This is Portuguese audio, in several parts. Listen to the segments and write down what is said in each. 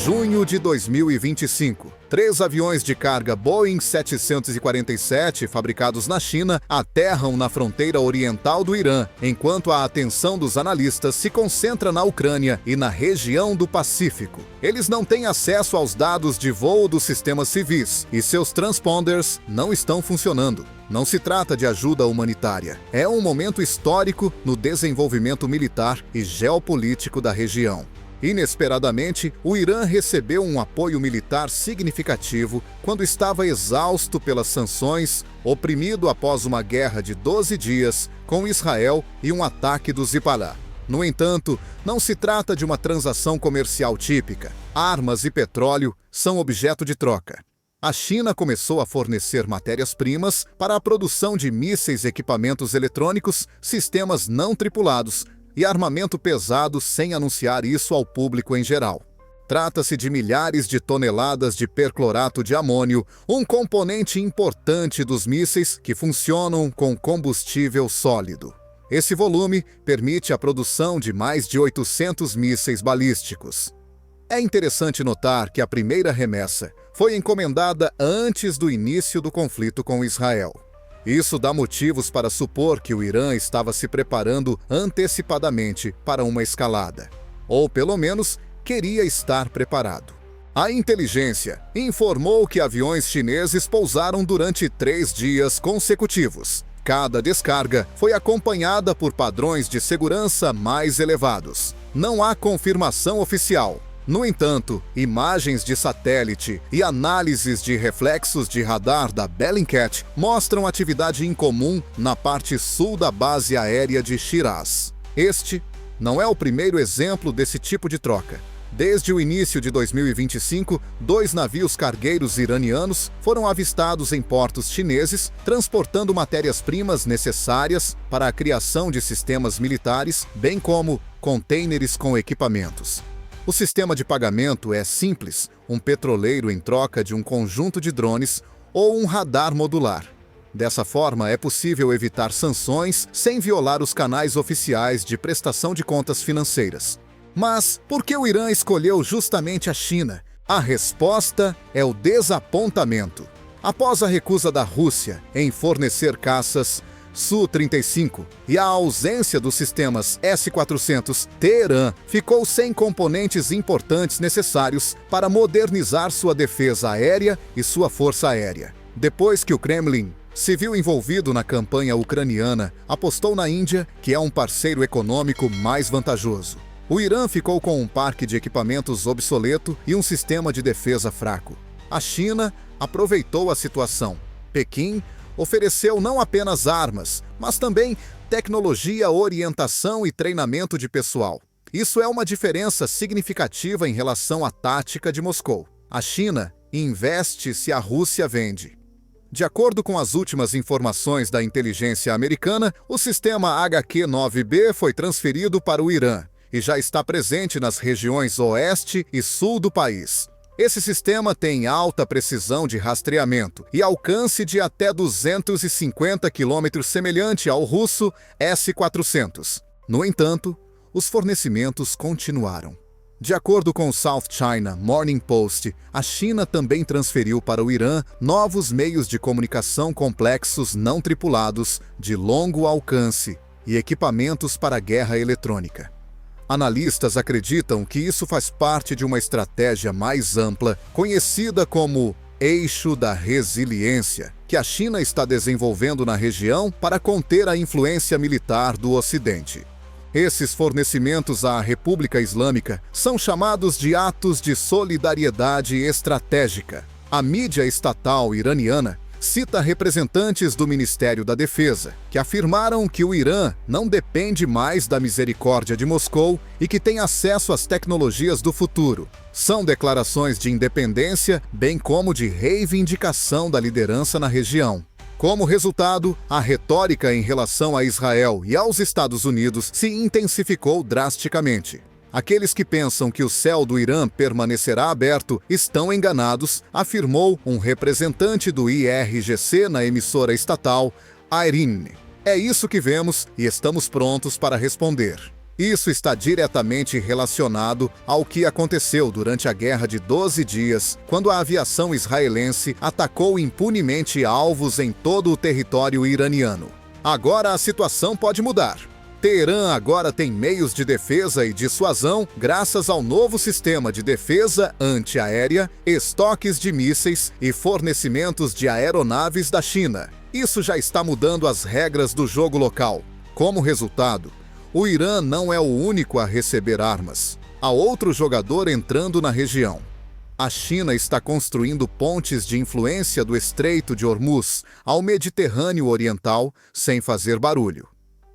Junho de 2025. 3 aviões de carga Boeing 747, fabricados na China, aterram na fronteira oriental do Irã, enquanto a atenção dos analistas se concentra na Ucrânia e na região do Pacífico. Eles não têm acesso aos dados de voo dos sistemas civis e seus transponders não estão funcionando. Não se trata de ajuda humanitária. É um momento histórico no desenvolvimento militar e geopolítico da região. Inesperadamente, o Irã recebeu um apoio militar significativo quando estava exausto pelas sanções, oprimido após uma guerra de 12 dias com Israel e um ataque do Hezbollah. No entanto, não se trata de uma transação comercial típica. Armas e petróleo são objeto de troca. A China começou a fornecer matérias-primas para a produção de mísseis, equipamentos eletrônicos, sistemas não tripulados e armamento pesado sem anunciar isso ao público em geral. Trata-se de milhares de toneladas de perclorato de amônio, um componente importante dos mísseis que funcionam com combustível sólido. Esse volume permite a produção de mais de 800 mísseis balísticos. É interessante notar que a primeira remessa foi encomendada antes do início do conflito com Israel. Isso dá motivos para supor que o Irã estava se preparando antecipadamente para uma escalada. Ou, pelo menos, queria estar preparado. A inteligência informou que aviões chineses pousaram durante 3 dias consecutivos. Cada descarga foi acompanhada por padrões de segurança mais elevados. Não há confirmação oficial. No entanto, imagens de satélite e análises de reflexos de radar da Bellingcat mostram atividade incomum na parte sul da base aérea de Shiraz. Este não é o primeiro exemplo desse tipo de troca. Desde o início de 2025, 2 navios cargueiros iranianos foram avistados em portos chineses, transportando matérias-primas necessárias para a criação de sistemas militares, bem como contêineres com equipamentos. O sistema de pagamento é simples, um petroleiro em troca de um conjunto de drones ou um radar modular. Dessa forma, é possível evitar sanções sem violar os canais oficiais de prestação de contas financeiras. Mas por que o Irã escolheu justamente a China? A resposta é o desapontamento. Após a recusa da Rússia em fornecer caças Su-35 e a ausência dos sistemas S-400, Teherã ficou sem componentes importantes necessários para modernizar sua defesa aérea e sua força aérea. Depois que o Kremlin se viu envolvido na campanha ucraniana, apostou na Índia, que é um parceiro econômico mais vantajoso. O Irã ficou com um parque de equipamentos obsoleto e um sistema de defesa fraco. A China aproveitou a situação. Pequim ofereceu não apenas armas, mas também tecnologia, orientação e treinamento de pessoal. Isso é uma diferença significativa em relação à tática de Moscou. A China investe se a Rússia vende. De acordo com as últimas informações da inteligência americana, o sistema HQ-9B foi transferido para o Irã e já está presente nas regiões oeste e sul do país. Esse sistema tem alta precisão de rastreamento e alcance de até 250 km, semelhante ao russo S-400. No entanto, os fornecimentos continuaram. De acordo com o South China Morning Post, a China também transferiu para o Irã novos meios de comunicação complexos não tripulados de longo alcance e equipamentos para a guerra eletrônica. Analistas acreditam que isso faz parte de uma estratégia mais ampla, conhecida como Eixo da Resiliência, que a China está desenvolvendo na região para conter a influência militar do Ocidente. Esses fornecimentos à República Islâmica são chamados de atos de solidariedade estratégica. A mídia estatal iraniana cita representantes do Ministério da Defesa, que afirmaram que o Irã não depende mais da misericórdia de Moscou e que tem acesso às tecnologias do futuro. São declarações de independência, bem como de reivindicação da liderança na região. Como resultado, a retórica em relação a Israel e aos Estados Unidos se intensificou drasticamente. Aqueles que pensam que o céu do Irã permanecerá aberto estão enganados, afirmou um representante do IRGC na emissora estatal, IRIN. É isso que vemos e estamos prontos para responder. Isso está diretamente relacionado ao que aconteceu durante a Guerra de 12 Dias, quando a aviação israelense atacou impunemente alvos em todo o território iraniano. Agora a situação pode mudar. Teherã agora tem meios de defesa e dissuasão graças ao novo sistema de defesa antiaérea, estoques de mísseis e fornecimentos de aeronaves da China. Isso já está mudando as regras do jogo local. Como resultado, o Irã não é o único a receber armas. Há outro jogador entrando na região. A China está construindo pontes de influência do Estreito de Hormuz ao Mediterrâneo Oriental sem fazer barulho.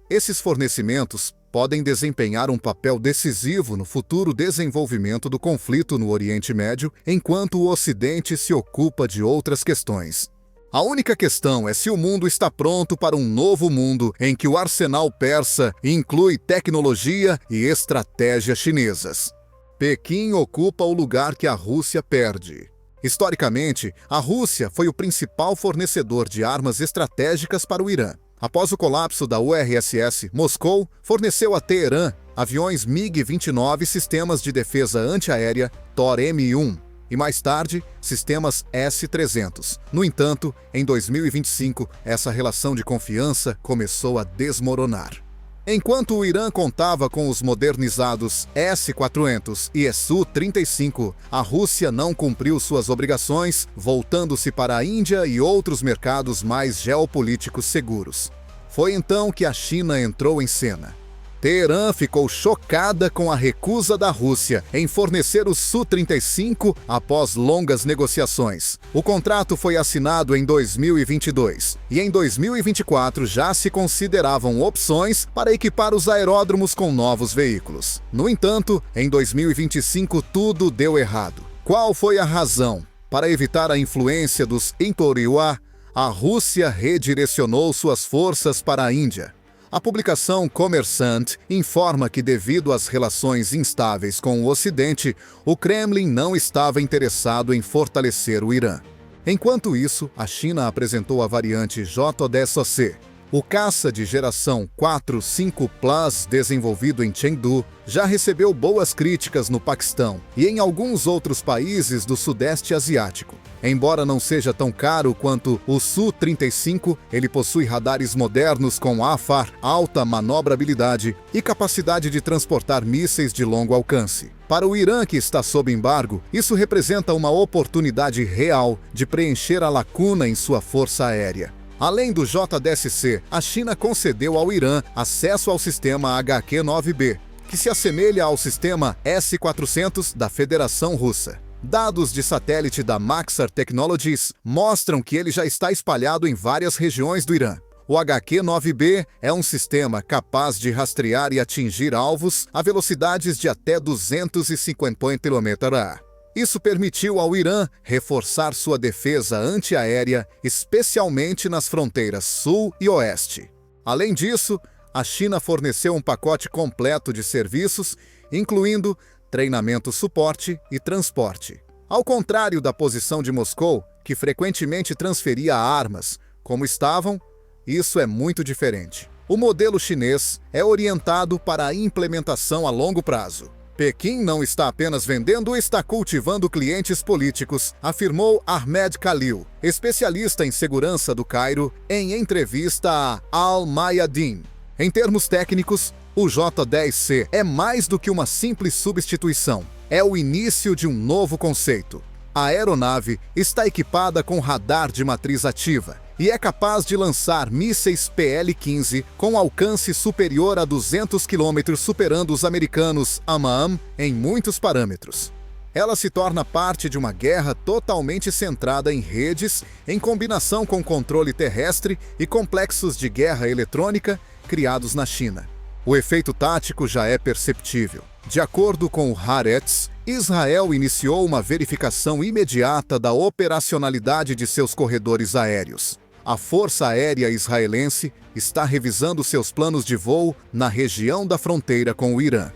Esses fornecimentos podem desempenhar um papel decisivo no futuro desenvolvimento do conflito no Oriente Médio, enquanto o Ocidente se ocupa de outras questões. A única questão é se o mundo está pronto para um novo mundo em que o arsenal persa inclui tecnologia e estratégia chinesas. Pequim ocupa o lugar que a Rússia perde. Historicamente, a Rússia foi o principal fornecedor de armas estratégicas para o Irã. Após o colapso da URSS, Moscou forneceu a Teherã aviões MiG-29 sistemas de defesa antiaérea Tor-M1 e, mais tarde, sistemas S-300. No entanto, em 2025, essa relação de confiança começou a desmoronar. Enquanto o Irã contava com os modernizados S-400 e Su-35, a Rússia não cumpriu suas obrigações, voltando-se para a Índia e outros mercados mais geopolíticos seguros. Foi então que a China entrou em cena. Teherã ficou chocada com a recusa da Rússia em fornecer o Su-35 após longas negociações. O contrato foi assinado em 2022 e em 2024 já se consideravam opções para equipar os aeródromos com novos veículos. No entanto, em 2025 tudo deu errado. Qual foi a razão? Para evitar a influência dos Entoriwa, a Rússia redirecionou suas forças para a Índia. A publicação Kommersant informa que, devido às relações instáveis com o Ocidente, o Kremlin não estava interessado em fortalecer o Irã. Enquanto isso, a China apresentou a variante J-10C. O caça de geração 4-5 Plus desenvolvido em Chengdu já recebeu boas críticas no Paquistão e em alguns outros países do Sudeste Asiático. Embora não seja tão caro quanto o Su-35, ele possui radares modernos com AFAR, alta manobrabilidade e capacidade de transportar mísseis de longo alcance. Para o Irã, que está sob embargo, isso representa uma oportunidade real de preencher a lacuna em sua força aérea. Além do J-10C, a China concedeu ao Irã acesso ao sistema HQ-9B, que se assemelha ao sistema S-400 da Federação Russa. Dados de satélite da Maxar Technologies mostram que ele já está espalhado em várias regiões do Irã. O HQ-9B é um sistema capaz de rastrear e atingir alvos a velocidades de até 250 km/h. Isso permitiu ao Irã reforçar sua defesa antiaérea, especialmente nas fronteiras sul e oeste. Além disso, a China forneceu um pacote completo de serviços, incluindo treinamento, suporte e transporte. Ao contrário da posição de Moscou, que frequentemente transferia armas, como estavam, isso é muito diferente. O modelo chinês é orientado para a implementação a longo prazo. Pequim não está apenas vendendo, está cultivando clientes políticos, afirmou Ahmed Khalil, especialista em segurança do Cairo, em entrevista a Al Mayadeen. Em termos técnicos, o J-10C é mais do que uma simples substituição. É o início de um novo conceito. A aeronave está equipada com radar de matriz ativa e é capaz de lançar mísseis PL-15 com alcance superior a 200 km, superando os americanos AMAM em muitos parâmetros. Ela se torna parte de uma guerra totalmente centrada em redes, em combinação com controle terrestre e complexos de guerra eletrônica criados na China. O efeito tático já é perceptível. De acordo com o Haaretz, Israel iniciou uma verificação imediata da operacionalidade de seus corredores aéreos. A Força Aérea Israelense está revisando seus planos de voo na região da fronteira com o Irã.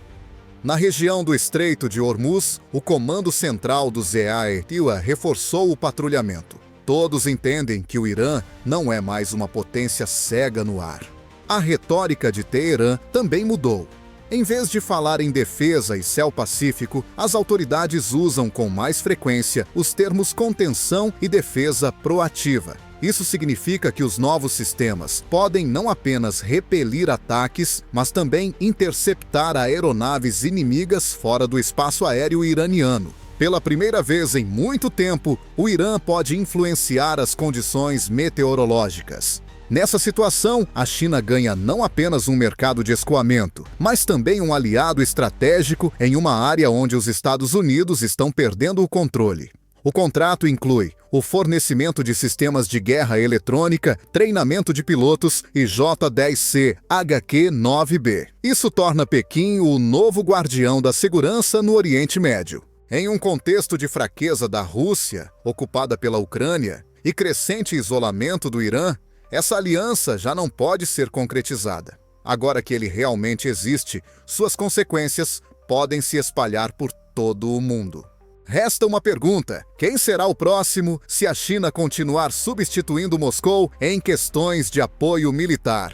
Na região do Estreito de Hormuz, o Comando Central do ZAETIWA reforçou o patrulhamento. Todos entendem que o Irã não é mais uma potência cega no ar. A retórica de Teherã também mudou. Em vez de falar em defesa e céu pacífico, as autoridades usam com mais frequência os termos contenção e defesa proativa. Isso significa que os novos sistemas podem não apenas repelir ataques, mas também interceptar aeronaves inimigas fora do espaço aéreo iraniano. Pela primeira vez em muito tempo, o Irã pode influenciar as condições meteorológicas. Nessa situação, a China ganha não apenas um mercado de escoamento, mas também um aliado estratégico em uma área onde os Estados Unidos estão perdendo o controle. O contrato inclui o fornecimento de sistemas de guerra eletrônica, treinamento de pilotos e J-10C HQ-9B. Isso torna Pequim o novo guardião da segurança no Oriente Médio. Em um contexto de fraqueza da Rússia, ocupada pela Ucrânia, e crescente isolamento do Irã, essa aliança já não pode ser concretizada. Agora que ele realmente existe, suas consequências podem se espalhar por todo o mundo. Resta uma pergunta: quem será o próximo se a China continuar substituindo Moscou em questões de apoio militar?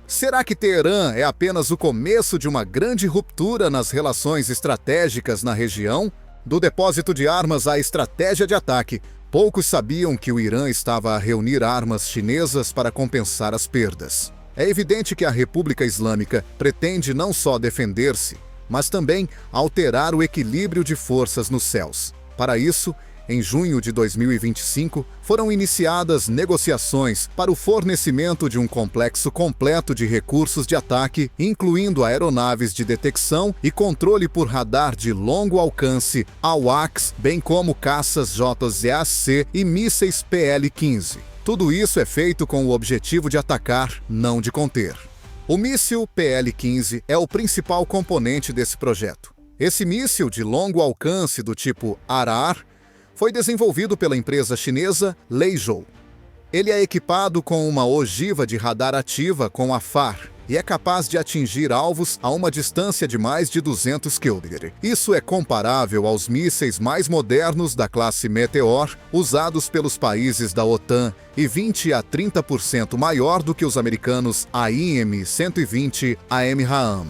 Será que Teherã é apenas o começo de uma grande ruptura nas relações estratégicas na região? Do depósito de armas à estratégia de ataque, poucos sabiam que o Irã estava a reunir armas chinesas para compensar as perdas. É evidente que a República Islâmica pretende não só defender-se, mas também alterar o equilíbrio de forças nos céus. Para isso, em junho de 2025, foram iniciadas negociações para o fornecimento de um complexo completo de recursos de ataque, incluindo aeronaves de detecção e controle por radar de longo alcance, AWACS, bem como caças JASC e mísseis PL-15. Tudo isso é feito com o objetivo de atacar, não de conter. O míssil PL-15 é o principal componente desse projeto. Esse míssil de longo alcance do tipo Arar foi desenvolvido pela empresa chinesa Leizhou. Ele é equipado com uma ogiva de radar ativa com a FAR e é capaz de atingir alvos a uma distância de mais de 200 km. Isso é comparável aos mísseis mais modernos da classe Meteor, usados pelos países da OTAN, e 20 a 30% maior do que os americanos AIM-120 AMRAAM.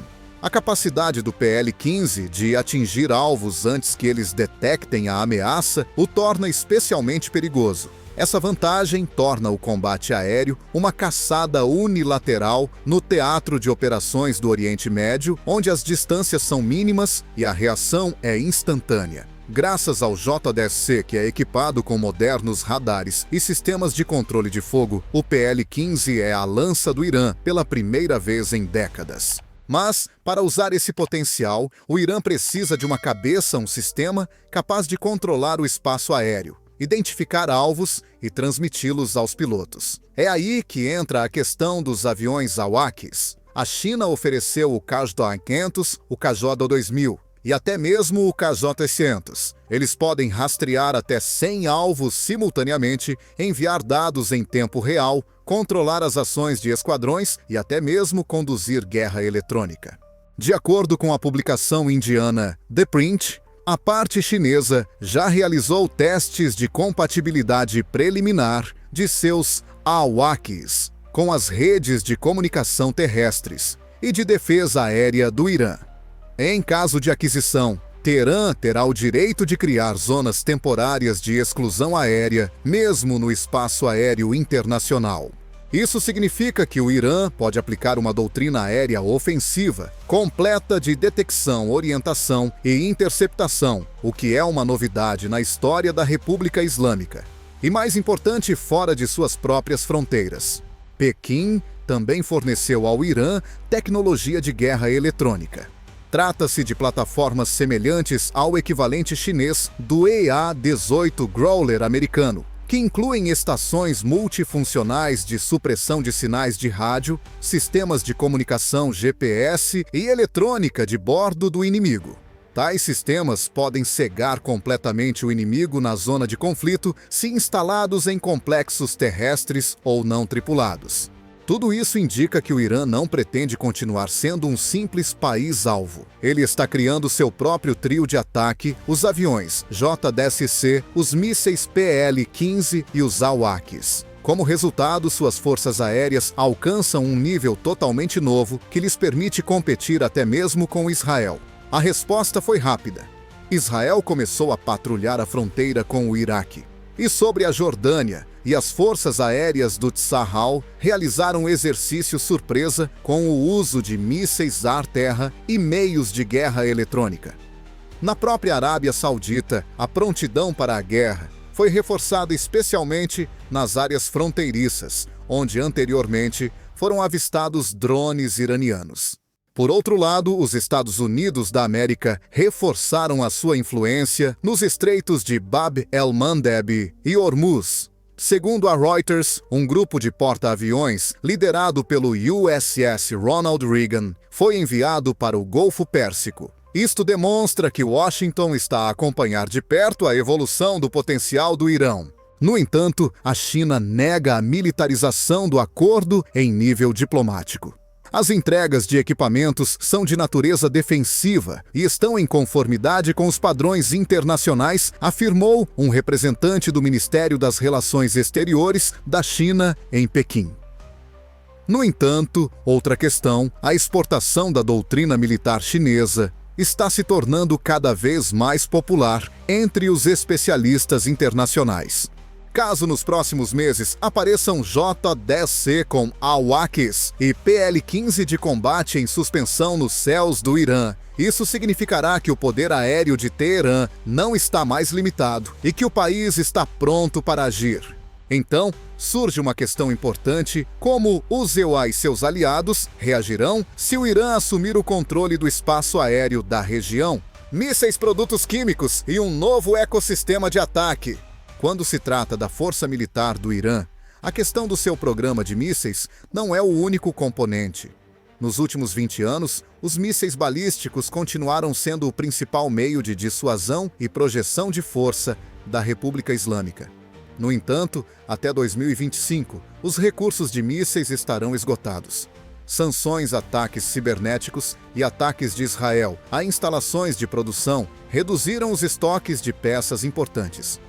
A capacidade do PL-15 de atingir alvos antes que eles detectem a ameaça o torna especialmente perigoso. Essa vantagem torna o combate aéreo uma caçada unilateral no teatro de operações do Oriente Médio, onde as distâncias são mínimas e a reação é instantânea. Graças ao J-10C, que é equipado com modernos radares e sistemas de controle de fogo, o PL-15 é a lança do Irã pela primeira vez em décadas. Mas, para usar esse potencial, o Irã precisa de uma cabeça, um sistema capaz de controlar o espaço aéreo, identificar alvos e transmiti-los aos pilotos. É aí que entra a questão dos aviões AWACS. A China ofereceu o KJ-500, o KJ-2000 e até mesmo o KJ-600. Eles podem rastrear até 100 alvos simultaneamente, enviar dados em tempo real, controlar as ações de esquadrões e até mesmo conduzir guerra eletrônica. De acordo com a publicação indiana The Print, a parte chinesa já realizou testes de compatibilidade preliminar de seus AWACS com as redes de comunicação terrestres e de defesa aérea do Irã. Em caso de aquisição, Teherã terá o direito de criar zonas temporárias de exclusão aérea, mesmo no espaço aéreo internacional. Isso significa que o Irã pode aplicar uma doutrina aérea ofensiva, completa de detecção, orientação e interceptação, o que é uma novidade na história da República Islâmica. E mais importante, fora de suas próprias fronteiras. Pequim também forneceu ao Irã tecnologia de guerra eletrônica. Trata-se de plataformas semelhantes ao equivalente chinês do EA-18 Growler americano, que incluem estações multifuncionais de supressão de sinais de rádio, sistemas de comunicação GPS e eletrônica de bordo do inimigo. Tais sistemas podem cegar completamente o inimigo na zona de conflito se instalados em complexos terrestres ou não tripulados. Tudo isso indica que o Irã não pretende continuar sendo um simples país-alvo. Ele está criando seu próprio trio de ataque, os aviões J-10C, os mísseis PL-15 e os AWACS. Como resultado, suas forças aéreas alcançam um nível totalmente novo que lhes permite competir até mesmo com Israel. A resposta foi rápida. Israel começou a patrulhar a fronteira com o Iraque. E sobre a Jordânia, e as forças aéreas do Tzahal realizaram exercício surpresa com o uso de mísseis ar-terra e meios de guerra eletrônica. Na própria Arábia Saudita, a prontidão para a guerra foi reforçada especialmente nas áreas fronteiriças, onde anteriormente foram avistados drones iranianos. Por outro lado, os Estados Unidos da América reforçaram a sua influência nos estreitos de Bab el-Mandeb e Hormuz. Segundo a Reuters, um grupo de porta-aviões, liderado pelo USS Ronald Reagan, foi enviado para o Golfo Pérsico. Isto demonstra que Washington está a acompanhar de perto a evolução do potencial do Irão. No entanto, a China nega a militarização do acordo em nível diplomático. As entregas de equipamentos são de natureza defensiva e estão em conformidade com os padrões internacionais, afirmou um representante do Ministério das Relações Exteriores da China em Pequim. No entanto, outra questão, a exportação da doutrina militar chinesa está se tornando cada vez mais popular entre os especialistas internacionais. Caso nos próximos meses apareçam J-10C com AWACS e PL-15 de combate em suspensão nos céus do Irã, isso significará que o poder aéreo de Teherã não está mais limitado e que o país está pronto para agir. Então, surge uma questão importante: como os EUA e seus aliados reagirão se o Irã assumir o controle do espaço aéreo da região? Mísseis, produtos químicos e um novo ecossistema de ataque. Quando se trata da força militar do Irã, a questão do seu programa de mísseis não é o único componente. Nos últimos 20 anos, os mísseis balísticos continuaram sendo o principal meio de dissuasão e projeção de força da República Islâmica. No entanto, até 2025, os recursos de mísseis estarão esgotados. Sanções, ataques cibernéticos e ataques de Israel a instalações de produção reduziram os estoques de peças importantes.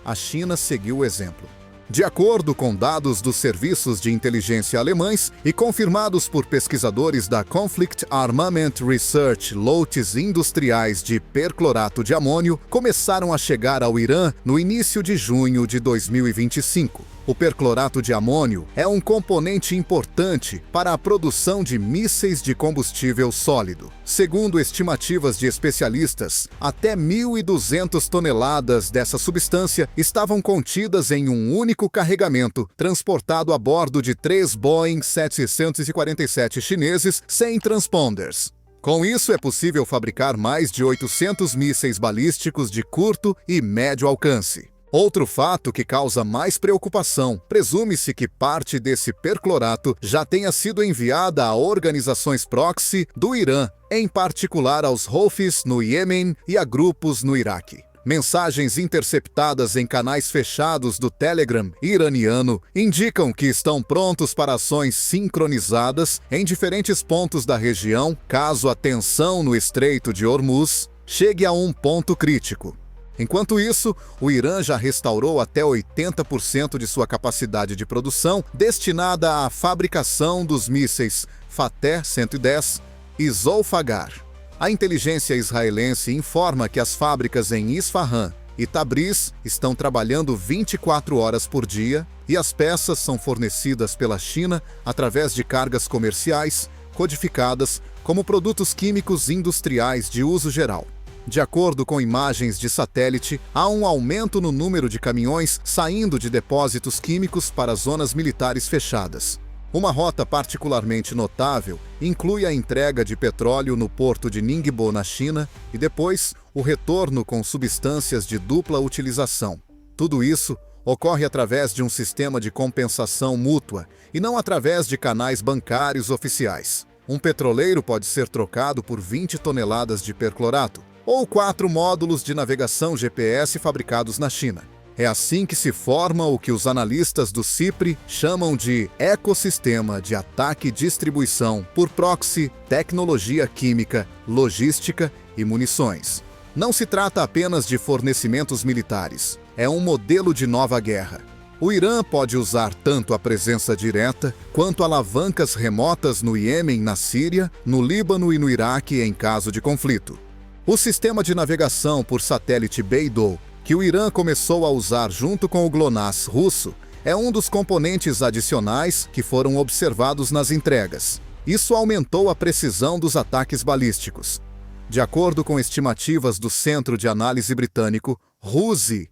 A China seguiu o exemplo. De acordo com dados dos serviços de inteligência alemães e confirmados por pesquisadores da Conflict Armament Research, lotes industriais de perclorato de amônio começaram a chegar ao Irã no início de junho de 2025. O perclorato de amônio é um componente importante para a produção de mísseis de combustível sólido. Segundo estimativas de especialistas, até 1.200 toneladas dessa substância estavam contidas em um único carregamento, transportado a bordo de 3 Boeing 747 chineses sem transponders. Com isso, é possível fabricar mais de 800 mísseis balísticos de curto e médio alcance. Outro fato que causa mais preocupação: presume-se que parte desse perclorato já tenha sido enviada a organizações proxy do Irã, em particular aos Houthis no Iêmen e a grupos no Iraque. Mensagens interceptadas em canais fechados do Telegram iraniano indicam que estão prontos para ações sincronizadas em diferentes pontos da região, caso a tensão no Estreito de Hormuz chegue a um ponto crítico. Enquanto isso, o Irã já restaurou até 80% de sua capacidade de produção destinada à fabricação dos mísseis Fateh-110 e Zolfaghar. A inteligência israelense informa que as fábricas em Isfahan e Tabriz estão trabalhando 24 horas por dia e as peças são fornecidas pela China através de cargas comerciais codificadas como produtos químicos industriais de uso geral. De acordo com imagens de satélite, há um aumento no número de caminhões saindo de depósitos químicos para zonas militares fechadas. Uma rota particularmente notável inclui a entrega de petróleo no porto de Ningbo, na China, e depois o retorno com substâncias de dupla utilização. Tudo isso ocorre através de um sistema de compensação mútua e não através de canais bancários oficiais. Um petroleiro pode ser trocado por 20 toneladas de perclorato, ou 4 módulos de navegação GPS fabricados na China. É assim que se forma o que os analistas do CIPRI chamam de ecossistema de ataque e distribuição por proxy, tecnologia química, logística e munições. Não se trata apenas de fornecimentos militares, é um modelo de nova guerra. O Irã pode usar tanto a presença direta quanto alavancas remotas no Iêmen, na Síria, no Líbano e no Iraque em caso de conflito. O sistema de navegação por satélite Beidou, que o Irã começou a usar junto com o GLONASS russo, é um dos componentes adicionais que foram observados nas entregas. Isso aumentou a precisão dos ataques balísticos. De acordo com estimativas do Centro de Análise Britânico, RUSI,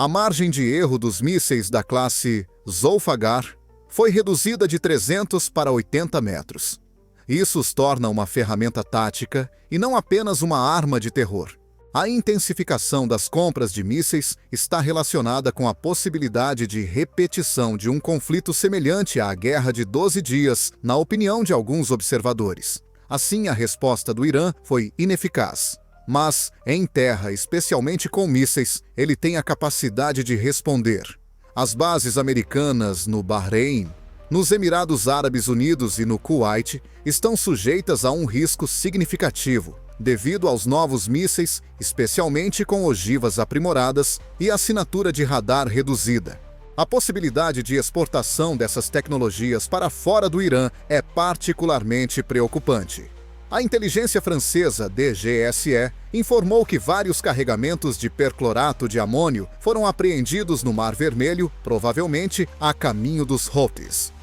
a margem de erro dos mísseis da classe Zolfagar foi reduzida de 300 para 80 metros. Isso os torna uma ferramenta tática e não apenas uma arma de terror. A intensificação das compras de mísseis está relacionada com a possibilidade de repetição de um conflito semelhante à Guerra de 12 Dias, na opinião de alguns observadores. Assim, a resposta do Irã foi ineficaz. Mas, em terra, especialmente com mísseis, ele tem a capacidade de responder. As bases americanas no Bahrein, nos Emirados Árabes Unidos e no Kuwait estão sujeitas a um risco significativo, devido aos novos mísseis, especialmente com ogivas aprimoradas e assinatura de radar reduzida. A possibilidade de exportação dessas tecnologias para fora do Irã é particularmente preocupante. A inteligência francesa DGSE informou que vários carregamentos de perclorato de amônio foram apreendidos no Mar Vermelho, provavelmente a caminho dos Houthis.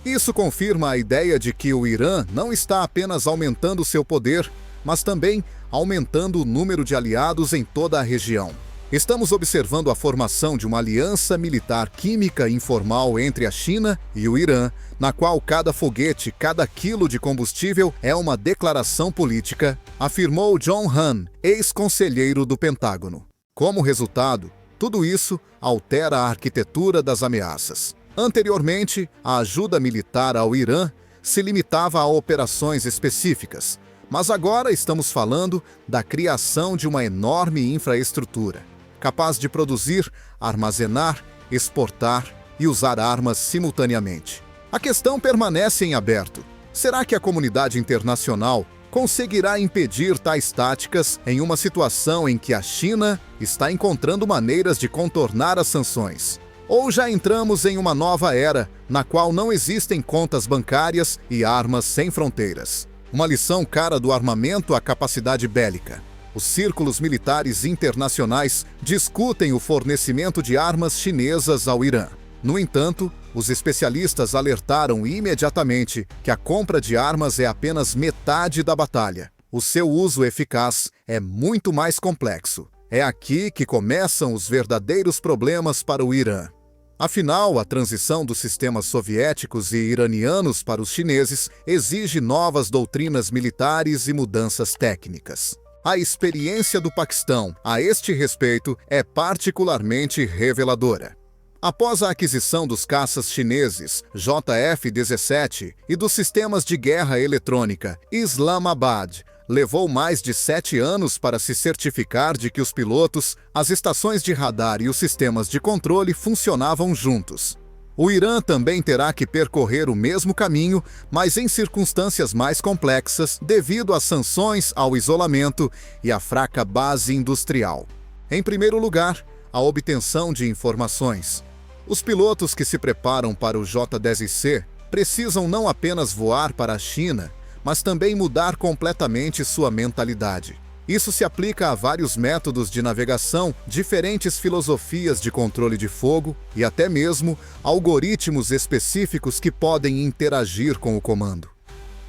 Isso confirma a ideia de que o Irã não está apenas aumentando seu poder, mas também aumentando o número de aliados em toda a região. Estamos observando a formação de uma aliança militar química informal entre a China e o Irã, na qual cada foguete, cada quilo de combustível é uma declaração política, afirmou John Hahn, ex-conselheiro do Pentágono. Como resultado, tudo isso altera a arquitetura das ameaças. Anteriormente, a ajuda militar ao Irã se limitava a operações específicas, mas agora estamos falando da criação de uma enorme infraestrutura, capaz de produzir, armazenar, exportar e usar armas simultaneamente. A questão permanece em aberto. Será que a comunidade internacional conseguirá impedir tais táticas em uma situação em que a China está encontrando maneiras de contornar as sanções? Ou já entramos em uma nova era, na qual não existem contas bancárias e armas sem fronteiras? Uma lição cara do armamento à capacidade bélica. Os círculos militares internacionais discutem o fornecimento de armas chinesas ao Irã. No entanto, os especialistas alertaram imediatamente que a compra de armas é apenas metade da batalha. O seu uso eficaz é muito mais complexo. É aqui que começam os verdadeiros problemas para o Irã. Afinal, a transição dos sistemas soviéticos e iranianos para os chineses exige novas doutrinas militares e mudanças técnicas. A experiência do Paquistão, a este respeito, é particularmente reveladora. Após a aquisição dos caças chineses JF-17 e dos sistemas de guerra eletrônica, Islamabad levou mais de 7 anos para se certificar de que os pilotos, as estações de radar e os sistemas de controle funcionavam juntos. O Irã também terá que percorrer o mesmo caminho, mas em circunstâncias mais complexas devido às sanções, ao isolamento e à fraca base industrial. Em primeiro lugar, a obtenção de informações. Os pilotos que se preparam para o J-10C precisam não apenas voar para a China, mas também mudar completamente sua mentalidade. Isso se aplica a vários métodos de navegação, diferentes filosofias de controle de fogo e até mesmo algoritmos específicos que podem interagir com o comando.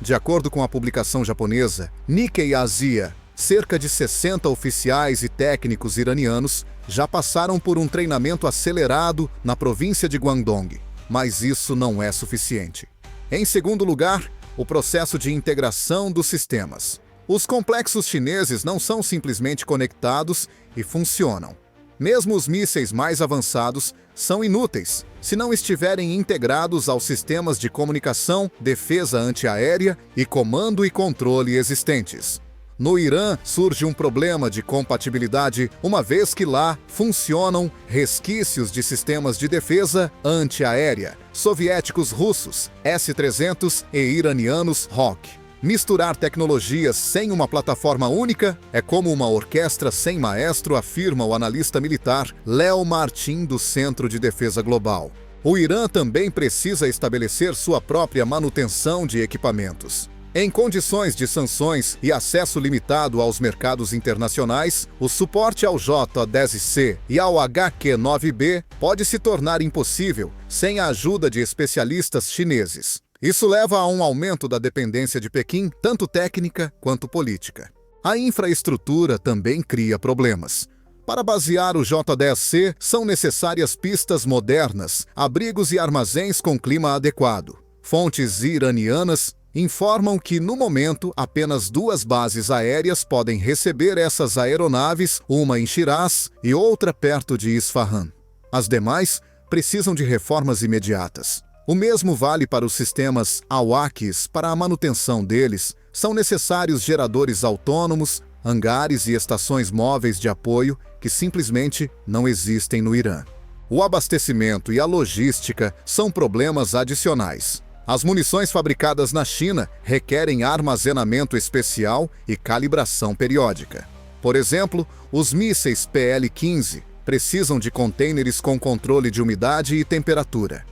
De acordo com a publicação japonesa Nikkei Asia, cerca de 60 oficiais e técnicos iranianos já passaram por um treinamento acelerado na província de Guangdong, mas isso não é suficiente. Em segundo lugar, o processo de integração dos sistemas. Os complexos chineses não são simplesmente conectados e funcionam. Mesmo os mísseis mais avançados são inúteis se não estiverem integrados aos sistemas de comunicação, defesa antiaérea e comando e controle existentes. No Irã surge um problema de compatibilidade, uma vez que lá funcionam resquícios de sistemas de defesa antiaérea, soviéticos russos, S-300 e iranianos Rock. Misturar tecnologias sem uma plataforma única é como uma orquestra sem maestro, afirma o analista militar Léo Martin, do Centro de Defesa Global. O Irã também precisa estabelecer sua própria manutenção de equipamentos. Em condições de sanções e acesso limitado aos mercados internacionais, o suporte ao J-10C e ao HQ-9B pode se tornar impossível sem a ajuda de especialistas chineses. Isso leva a um aumento da dependência de Pequim, tanto técnica quanto política. A infraestrutura também cria problemas. Para basear o J-10C, são necessárias pistas modernas, abrigos e armazéns com clima adequado. Fontes iranianas informam que, no momento, apenas 2 bases aéreas podem receber essas aeronaves, uma em Shiraz e outra perto de Isfahan. As demais precisam de reformas imediatas. O mesmo vale para os sistemas AWACS. Para a manutenção deles, são necessários geradores autônomos, hangares e estações móveis de apoio que simplesmente não existem no Irã. O abastecimento e a logística são problemas adicionais. As munições fabricadas na China requerem armazenamento especial e calibração periódica. Por exemplo, os mísseis PL-15 precisam de contêineres com controle de umidade e temperatura.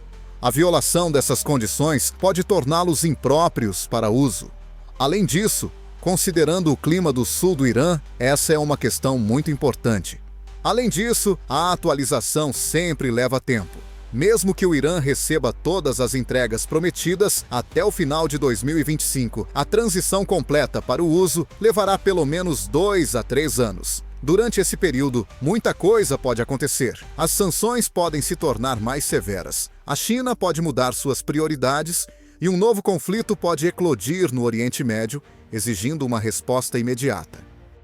A violação dessas condições pode torná-los impróprios para uso. Além disso, considerando o clima do sul do Irã, essa é uma questão muito importante. Além disso, a atualização sempre leva tempo. Mesmo que o Irã receba todas as entregas prometidas até o final de 2025, a transição completa para o uso levará pelo menos 2 a 3 anos. Durante esse período, muita coisa pode acontecer. As sanções podem se tornar mais severas. A China pode mudar suas prioridades e um novo conflito pode eclodir no Oriente Médio, exigindo uma resposta imediata.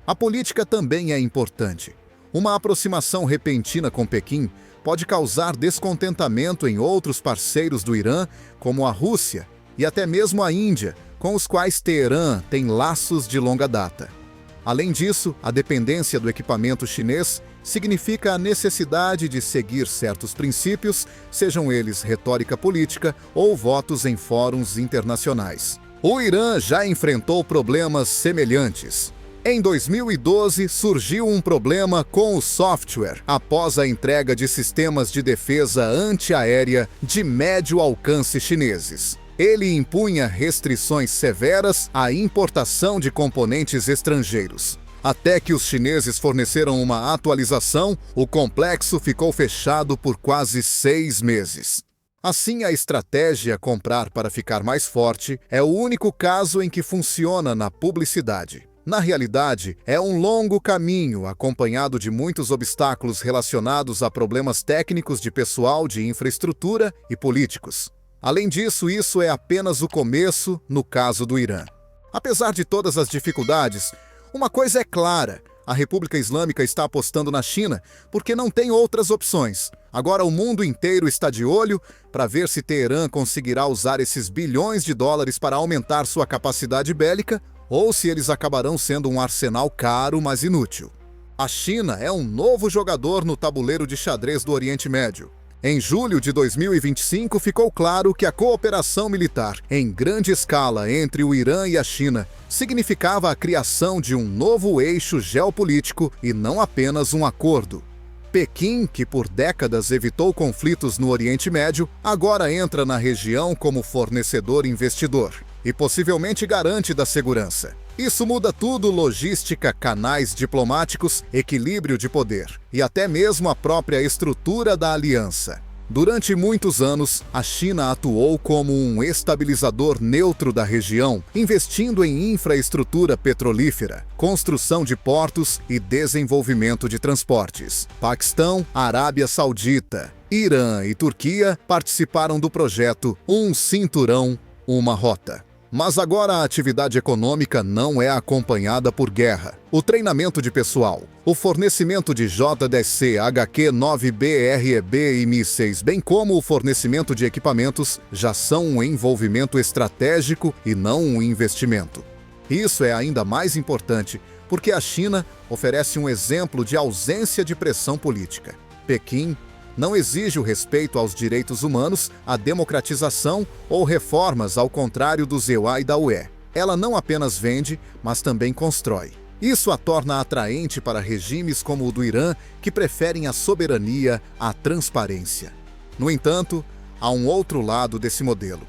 A política também é importante. Uma aproximação repentina com Pequim pode causar descontentamento em outros parceiros do Irã, como a Rússia e até mesmo a Índia, com os quais Teherã tem laços de longa data. Além disso, a dependência do equipamento chinês significa a necessidade de seguir certos princípios, sejam eles retórica política ou votos em fóruns internacionais. O Irã já enfrentou problemas semelhantes. Em 2012, surgiu um problema com o software após a entrega de sistemas de defesa antiaérea de médio alcance chineses. Ele impunha restrições severas à importação de componentes estrangeiros. Até que os chineses forneceram uma atualização, o complexo ficou fechado por quase 6 meses. Assim, a estratégia comprar para ficar mais forte é o único caso em que funciona na publicidade. Na realidade, é um longo caminho acompanhado de muitos obstáculos relacionados a problemas técnicos de pessoal, de infraestrutura e políticos. Além disso, isso é apenas o começo no caso do Irã. Apesar de todas as dificuldades, uma coisa é clara: a República Islâmica está apostando na China porque não tem outras opções. Agora o mundo inteiro está de olho para ver se Teherã conseguirá usar esses bilhões de dólares para aumentar sua capacidade bélica ou se eles acabarão sendo um arsenal caro, mas inútil. A China é um novo jogador no tabuleiro de xadrez do Oriente Médio. Em julho de 2025, ficou claro que a cooperação militar em grande escala entre o Irã e a China significava a criação de um novo eixo geopolítico e não apenas um acordo. Pequim, que por décadas evitou conflitos no Oriente Médio, agora entra na região como fornecedor investidor e possivelmente garante da segurança. Isso muda tudo: logística, canais diplomáticos, equilíbrio de poder e até mesmo a própria estrutura da aliança. Durante muitos anos, a China atuou como um estabilizador neutro da região, investindo em infraestrutura petrolífera, construção de portos e desenvolvimento de transportes. Paquistão, Arábia Saudita, Irã e Turquia participaram do projeto Um Cinturão, Uma Rota. Mas agora a atividade econômica não é acompanhada por guerra. O treinamento de pessoal, o fornecimento de J-10C, HQ-9B, REB e mísseis, bem como o fornecimento de equipamentos, já são um envolvimento estratégico e não um investimento. Isso é ainda mais importante porque a China oferece um exemplo de ausência de pressão política. Pequim não exige o respeito aos direitos humanos, a democratização ou reformas, ao contrário do EUA e da UE. Ela não apenas vende, mas também constrói. Isso a torna atraente para regimes como o do Irã, que preferem a soberania à transparência. No entanto, há um outro lado desse modelo.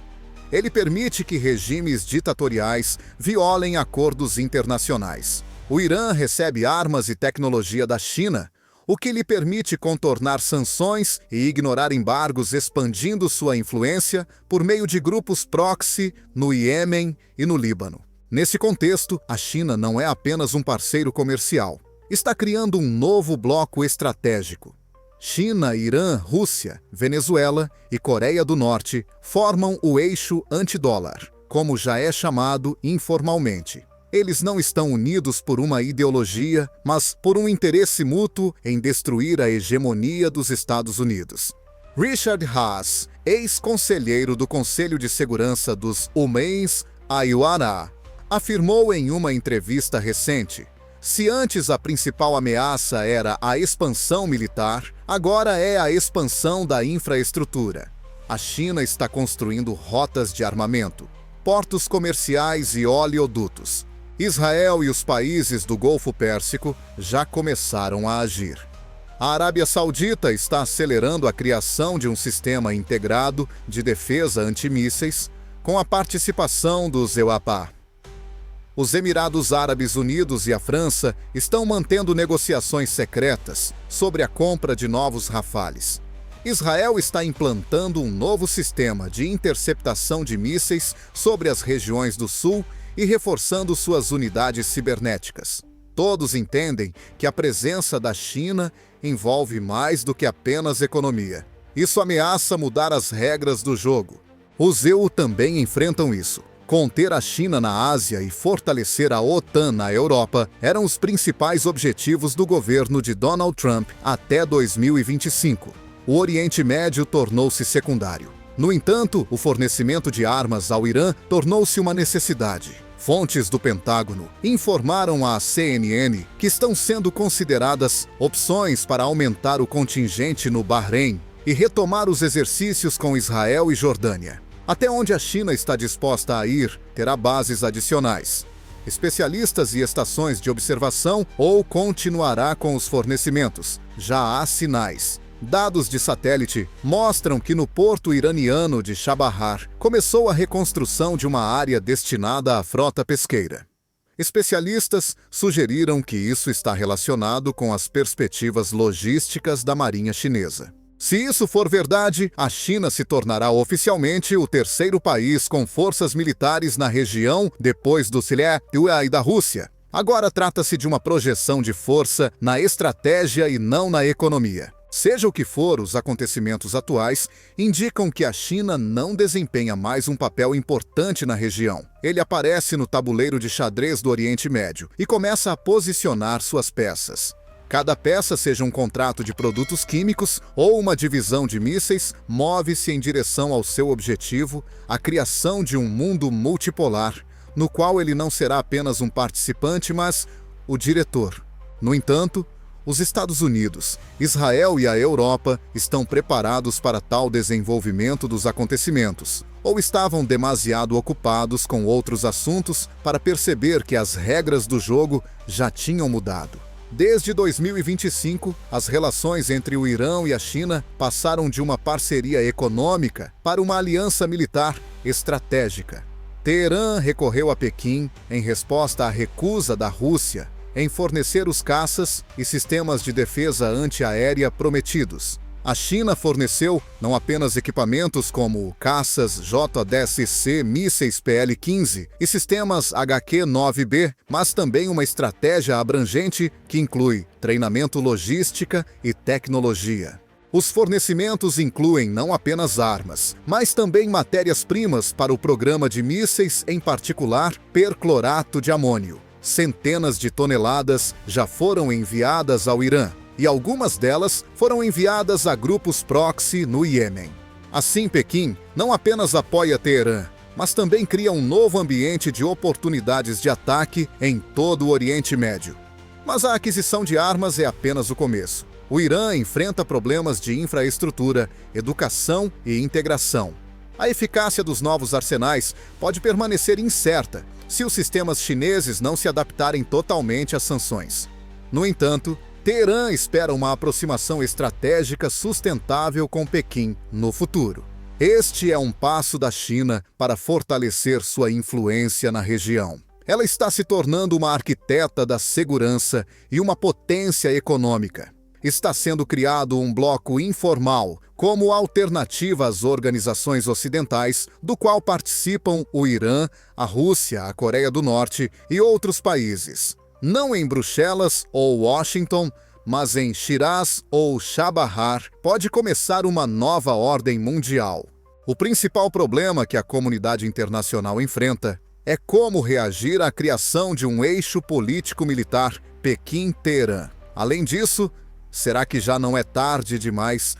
Ele permite que regimes ditatoriais violem acordos internacionais. O Irã recebe armas e tecnologia da China, o que lhe permite contornar sanções e ignorar embargos, expandindo sua influência por meio de grupos proxy no Iêmen e no Líbano. Nesse contexto, a China não é apenas um parceiro comercial. Está criando um novo bloco estratégico. China, Irã, Rússia, Venezuela e Coreia do Norte formam o eixo antidólar, como já é chamado informalmente. Eles não estão unidos por uma ideologia, mas por um interesse mútuo em destruir a hegemonia dos Estados Unidos. Richard Haass, ex-conselheiro do Conselho de Segurança dos Umeins Ayuara, afirmou em uma entrevista recente: se antes a principal ameaça era a expansão militar, agora é a expansão da infraestrutura. A China está construindo rotas de armamento, portos comerciais e oleodutos. Israel e os países do Golfo Pérsico já começaram a agir. A Arábia Saudita está acelerando a criação de um sistema integrado de defesa antimísseis com a participação dos EUAPA. Os Emirados Árabes Unidos e a França estão mantendo negociações secretas sobre a compra de novos Rafales. Israel está implantando um novo sistema de interceptação de mísseis sobre as regiões do sul e reforçando suas unidades cibernéticas. Todos entendem que a presença da China envolve mais do que apenas economia. Isso ameaça mudar as regras do jogo. Os EU também enfrentam isso. Conter a China na Ásia e fortalecer a OTAN na Europa eram os principais objetivos do governo de Donald Trump até 2025. O Oriente Médio tornou-se secundário. No entanto, o fornecimento de armas ao Irã tornou-se uma necessidade. Fontes do Pentágono informaram à CNN que estão sendo consideradas opções para aumentar o contingente no Bahrein e retomar os exercícios com Israel e Jordânia. Até onde a China está disposta a ir, terá bases adicionais, especialistas e estações de observação ou continuará com os fornecimentos. Já há sinais. Dados de satélite mostram que no porto iraniano de Chabahar começou a reconstrução de uma área destinada à frota pesqueira. Especialistas sugeriram que isso está relacionado com as perspectivas logísticas da Marinha Chinesa. Se isso for verdade, a China se tornará oficialmente o terceiro país com forças militares na região depois do Síria e da Rússia. Agora trata-se de uma projeção de força na estratégia e não na economia. Seja o que for, os acontecimentos atuais indicam que a China não desempenha mais um papel importante na região. Ele aparece no tabuleiro de xadrez do Oriente Médio e começa a posicionar suas peças. Cada peça, seja um contrato de produtos químicos ou uma divisão de mísseis, move-se em direção ao seu objetivo, a criação de um mundo multipolar, no qual ele não será apenas um participante, mas o diretor. No entanto, os Estados Unidos, Israel e a Europa estão preparados para tal desenvolvimento dos acontecimentos, ou estavam demasiado ocupados com outros assuntos para perceber que as regras do jogo já tinham mudado. Desde 2025, as relações entre o Irã e a China passaram de uma parceria econômica para uma aliança militar estratégica. Teherã recorreu a Pequim em resposta à recusa da Rússia em fornecer os caças e sistemas de defesa antiaérea prometidos. A China forneceu não apenas equipamentos como caças J-10C, mísseis PL-15 e sistemas HQ-9B, mas também uma estratégia abrangente que inclui treinamento, logística e tecnologia. Os fornecimentos incluem não apenas armas, mas também matérias-primas para o programa de mísseis, em particular perclorato de amônio. Centenas de toneladas já foram enviadas ao Irã, e algumas delas foram enviadas a grupos proxy no Iêmen. Assim, Pequim não apenas apoia Teherã, mas também cria um novo ambiente de oportunidades de ataque em todo o Oriente Médio. Mas a aquisição de armas é apenas o começo. O Irã enfrenta problemas de infraestrutura, educação e integração. A eficácia dos novos arsenais pode permanecer incerta se os sistemas chineses não se adaptarem totalmente às sanções. No entanto, Teherã espera uma aproximação estratégica sustentável com Pequim no futuro. Este é um passo da China para fortalecer sua influência na região. Ela está se tornando uma arquiteta da segurança e uma potência econômica. Está sendo criado um bloco informal como alternativa às organizações ocidentais, do qual participam o Irã, a Rússia, a Coreia do Norte e outros países. Não em Bruxelas ou Washington, mas em Shiraz ou Chabahar, pode começar uma nova ordem mundial. O principal problema que a comunidade internacional enfrenta é como reagir à criação de um eixo político-militar Pequim-Teherã. Além disso, será que já não é tarde demais